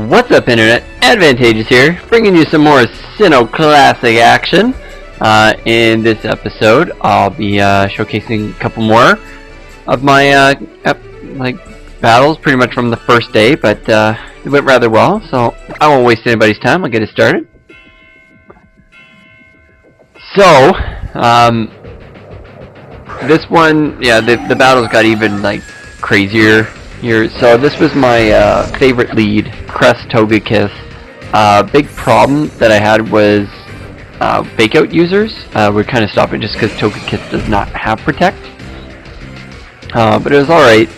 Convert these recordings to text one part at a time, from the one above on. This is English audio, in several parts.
What's up, Internet? Advantageous here, bringing you some more Sinnoh classic action. In this episode, I'll be showcasing a couple more of my battles, pretty much from the first day, but it went rather well, so I won't waste anybody's time. I'll get it started. So, this one, yeah, the battles got even crazier here. So this was my favorite lead, Crest Togekiss. Big problem that I had was fake out users would kind of stop it just because Togekiss does not have Protect. But it was alright.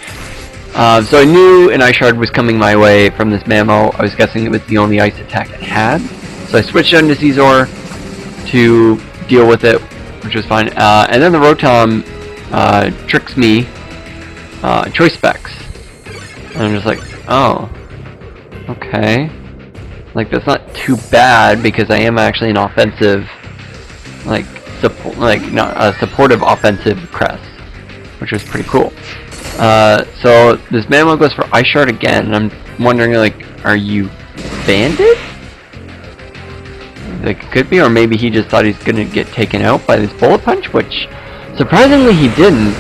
So I knew an Ice Shard was coming my way from this Mammo. I was guessing it was the only ice attack it had. So I switched on to Scizor to deal with it, which was fine. And then the Rotom tricks me, Choice Specs. And I'm just like, oh, okay. That's not too bad because I am actually an offensive, not a supportive offensive Crest, which was pretty cool. So this Mammo goes for Ice Shard again, and I'm wondering, are you banded? It could be, or maybe he just thought he's gonna get taken out by this Bullet Punch, which surprisingly he didn't.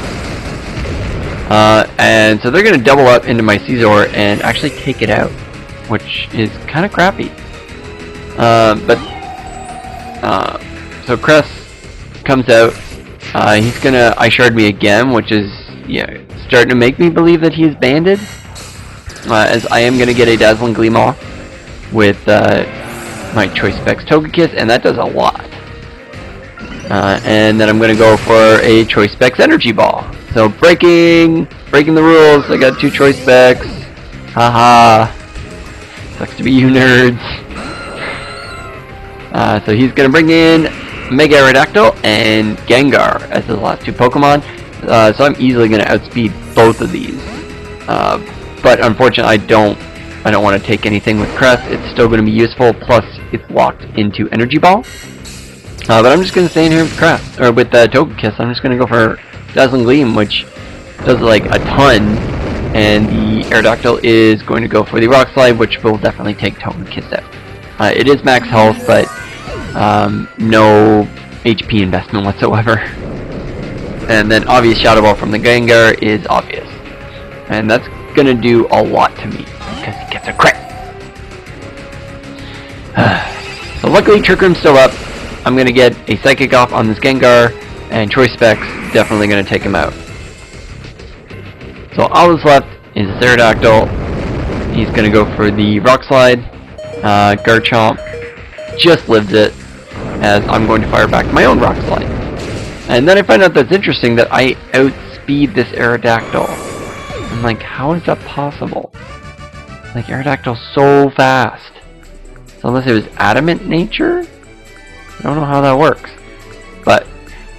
And so they're gonna double up into my Scizor and actually take it out, which is kind of crappy. So Crest comes out. He's gonna Ice Shard me again, which is starting to make me believe that he's banded. As I am gonna get a Dazzling Gleam off with my Choice Specs Togekiss, and that does a lot. And then I'm gonna go for a Choice Specs Energy Ball. So breaking the rules. I got 2 Choice Specs. Haha. Sucks to be you nerds. So he's gonna bring in Mega Aerodactyl and Gengar as his last 2 Pokemon. So I'm easily gonna outspeed both of these. But unfortunately, I don't want to take anything with Crest. It's still gonna be useful. Plus, it's locked into Energy Ball. But I'm just gonna stay in here with Crest or with Togekiss. I'm just gonna go for Dazzling Gleam, which does a ton. And the Aerodactyl is going to go for the Rock Slide, which will definitely take Togekiss out. It is max health, but no HP investment whatsoever. And then obvious Shadow Ball from the Gengar is obvious. And that's going to do a lot to me, because he gets a crit. So luckily Trick Room's still up. I'm going to get a Psychic off on this Gengar, and Choice Specs definitely going to take him out. So all that's left is Aerodactyl. He's going to go for the Rock Slide. Chomp just lives it, as I'm going to fire back my own Rock Slide. And then I find out that's interesting that I outspeed this Aerodactyl. I'm like, how is that possible? Aerodactyl's so fast. So unless it was adamant nature? I don't know how that works. But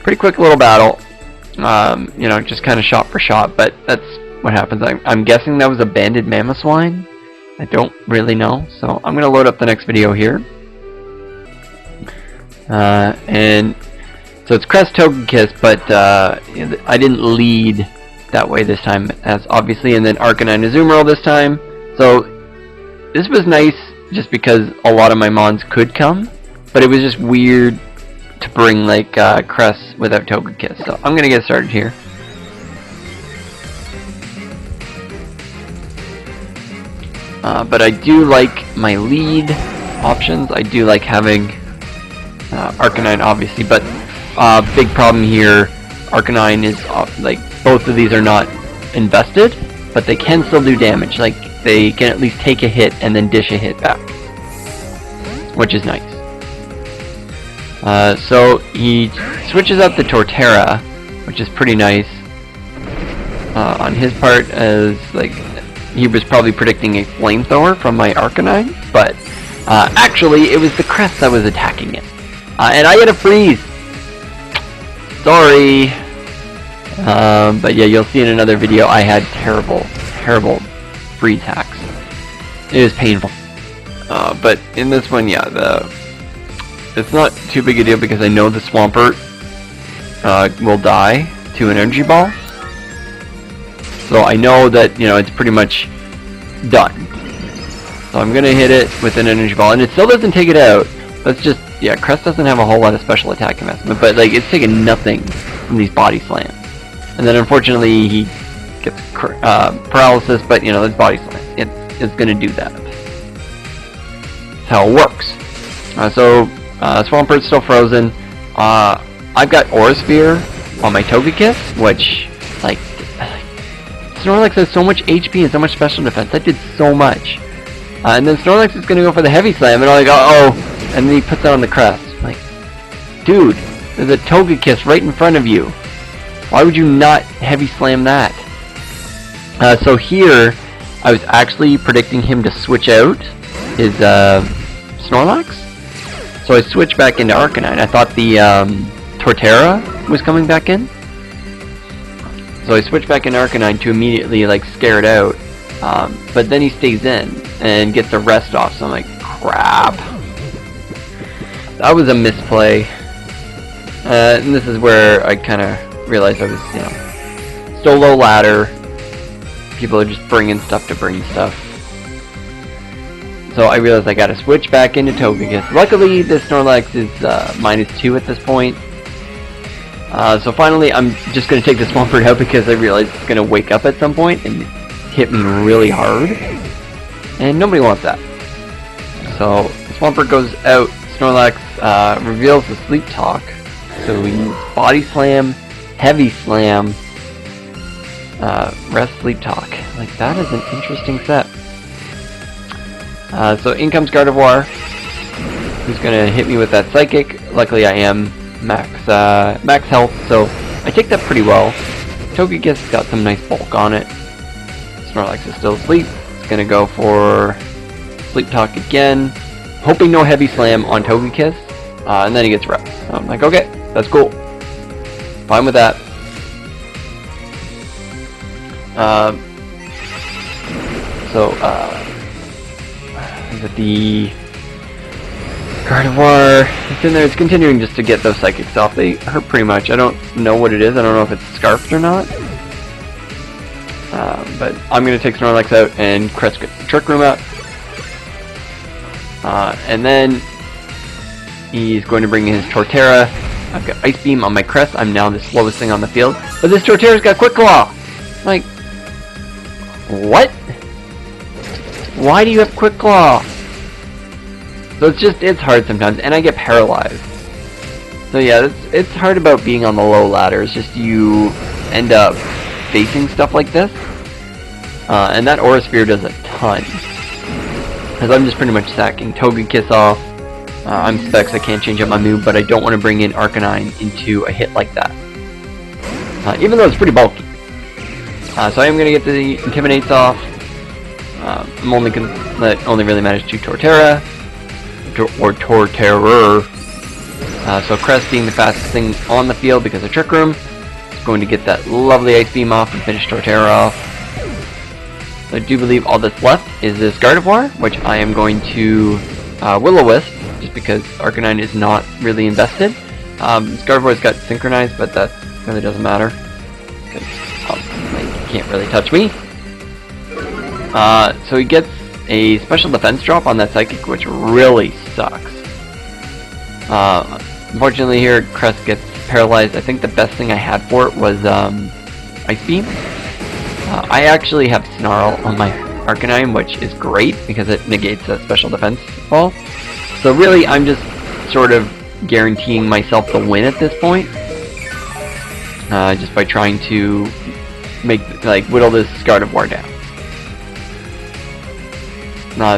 pretty quick little battle. Just kind of shot for shot, but that's what happens. I'm guessing that was a banded Mamoswine. I don't really know, so I'm going to load up the next video here. And so it's Crest Togekiss, but I didn't lead that way this time, as obviously, and then Arcanine Azumarill this time. So this was nice just because a lot of my mons could come, but it was just weird to bring Crest without Togekiss. So I'm going to get started here. But I do like my lead options. I do like having Arcanine, obviously, but big problem here, Arcanine is both of these are not invested, but they can still do damage. They can at least take a hit and then dish a hit back, which is nice. So he switches out the Torterra, which is pretty nice on his part, as he was probably predicting a Flamethrower from my Arcanine, but actually it was the Crest that was attacking it. And I get a freeze! Sorry! But yeah, you'll see in another video I had terrible freeze hacks. It was painful. But in this one, yeah, it's not too big a deal because I know the Swampert will die to an Energy Ball. So I know that, it's pretty much done. So I'm gonna hit it with an energy ball, and it still doesn't take it out. That's just, yeah, Crest doesn't have a whole lot of special attack investment, but like it's taking nothing from these body slams. And then unfortunately he gets paralysis, but you know, it's body slam. It's gonna do that. That's how it works. So Swampert's still frozen. I've got Aura Sphere on my Togekiss, which like Snorlax has so much HP and so much special defense. That did so much. And then Snorlax is gonna go for the heavy slam, and I'm like, uh oh. And then he puts it on the Crest. Like, dude, there's a Togekiss right in front of you. Why would you not heavy slam that? So here, I was actually predicting him to switch out his Snorlax. So I switched back into Arcanine. I thought the Torterra was coming back in. So I switched back into Arcanine to immediately like scare it out. But then he stays in and gets the rest off. So I'm like, crap. That was a misplay. And this is where I kind of realized I was, you know, so low ladder. People are just bringing stuff to bring stuff. So I realized I gotta switch back into Togekiss. Luckily, this Snorlax is -2 at this point. So finally, I'm just gonna take the Swampert out because I realize it's gonna wake up at some point and hit me really hard. And nobody wants that. So the Swampert goes out. Snorlax reveals the Sleep Talk. So we use Body Slam, Heavy Slam, Rest Sleep Talk. Like, that is an interesting set. So in comes Gardevoir, who's gonna hit me with that Psychic. Luckily I am max health, so I take that pretty well. Togekiss got some nice bulk on it. Snorlax is still asleep. It's gonna go for Sleep Talk again, hoping no Heavy Slam on Togekiss, and then he gets Rest. So I'm like, okay, that's cool. Fine with that. The Gardevoir, it's in there, it's continuing just to get those Psychics off. They hurt pretty much. I don't know what it is. I don't know if it's Scarfed or not. But I'm going to take Snorlax out and Crest gets the Trick Room out. And then he's going to bring in his Torterra. I've got Ice Beam on my Crest. I'm now the slowest thing on the field. But this Torterra's got Quick Claw! Like, what? Why do you have Quick Claw? So it's hard sometimes, and I get paralyzed. So yeah, it's hard about being on the low ladder. It's just you end up facing stuff like this. And that Aura Sphere does a ton. Because I'm just pretty much sacking Togekiss off. I'm Specs, I can't change up my move, but I don't want to bring in Arcanine into a hit like that. Even though it's pretty bulky. So I am going to get the Intimidates off. I'm only going to let only really matters to Torterra. Or Torterror. So Crest being the fastest thing on the field because of Trick Room. It's going to get that lovely Ice Beam off and finish Torterra off. So I do believe all that's left is this Gardevoir, which I am going to Will-O-Wisp, just because Arcanine is not really invested. This Gardevoir's got Synchronized, but that really doesn't matter. Because he can't really touch me. So he gets a special defense drop on that Psychic, which really sucks. Unfortunately here, Crest gets paralyzed. I think the best thing I had for it was Ice Beam. I actually have Snarl on my Arcanine, which is great because it negates that special defense fall. So really, I'm just sort of guaranteeing myself the win at this point, just by trying to whittle this Gardevoir down.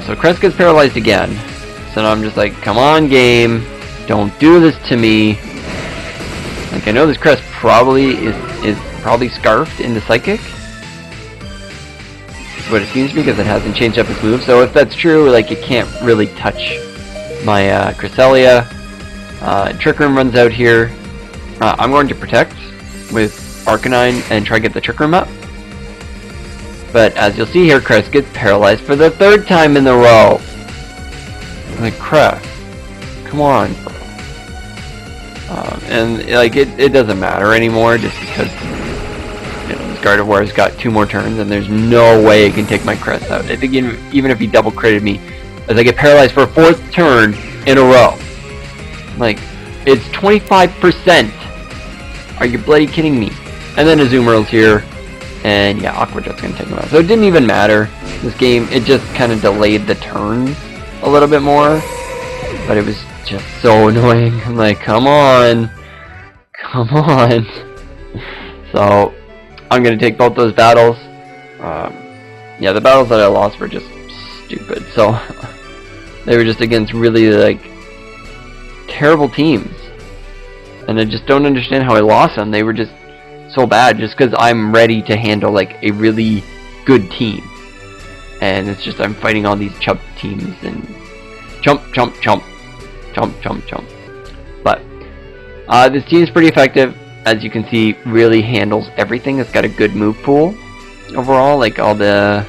So Crest gets paralyzed again. So now I'm just like, come on game, don't do this to me. Like, I know this Crest probably is probably Scarfed into Psychic. That's what it seems to be because it hasn't changed up its move. So if that's true, like, it can't really touch my Cresselia. Trick Room runs out here. I'm going to Protect with Arcanine and try to get the Trick Room up. But as you'll see here, Crest gets paralyzed for the 3rd time in a row. I'm like, Crest, come on, bro. And like it doesn't matter anymore, just because Gardevoir's got 2 more turns, and there's no way it can take my crest out. I think even if he double critted me, as I get paralyzed for a 4th turn in a row. Like, it's 25%. Are you bloody kidding me? And then Azumarill's here, and yeah, Aqua Jet's gonna take him out. So it didn't even matter. This game, it just kind of delayed the turns a little bit more, but it was just so annoying. I'm like, come on. Come on. So, I'm gonna take both those battles. Yeah, the battles that I lost were just stupid. So, they were just against really, like, terrible teams. And I just don't understand how I lost them. They were just so bad just because I'm ready to handle, like, a really good team. And it's just I'm fighting all these chump teams and chump. But this team is pretty effective. As you can see, really handles everything. It's got a good move pool overall. Like all the,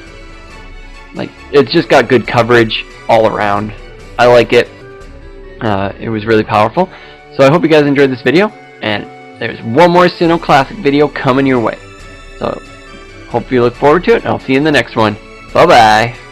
like, it's just got good coverage all around. I like it. It was really powerful. So I hope you guys enjoyed this video. And there's one more Sinnoh Classic video coming your way. So hope you look forward to it. And I'll see you in the next one. Bye bye.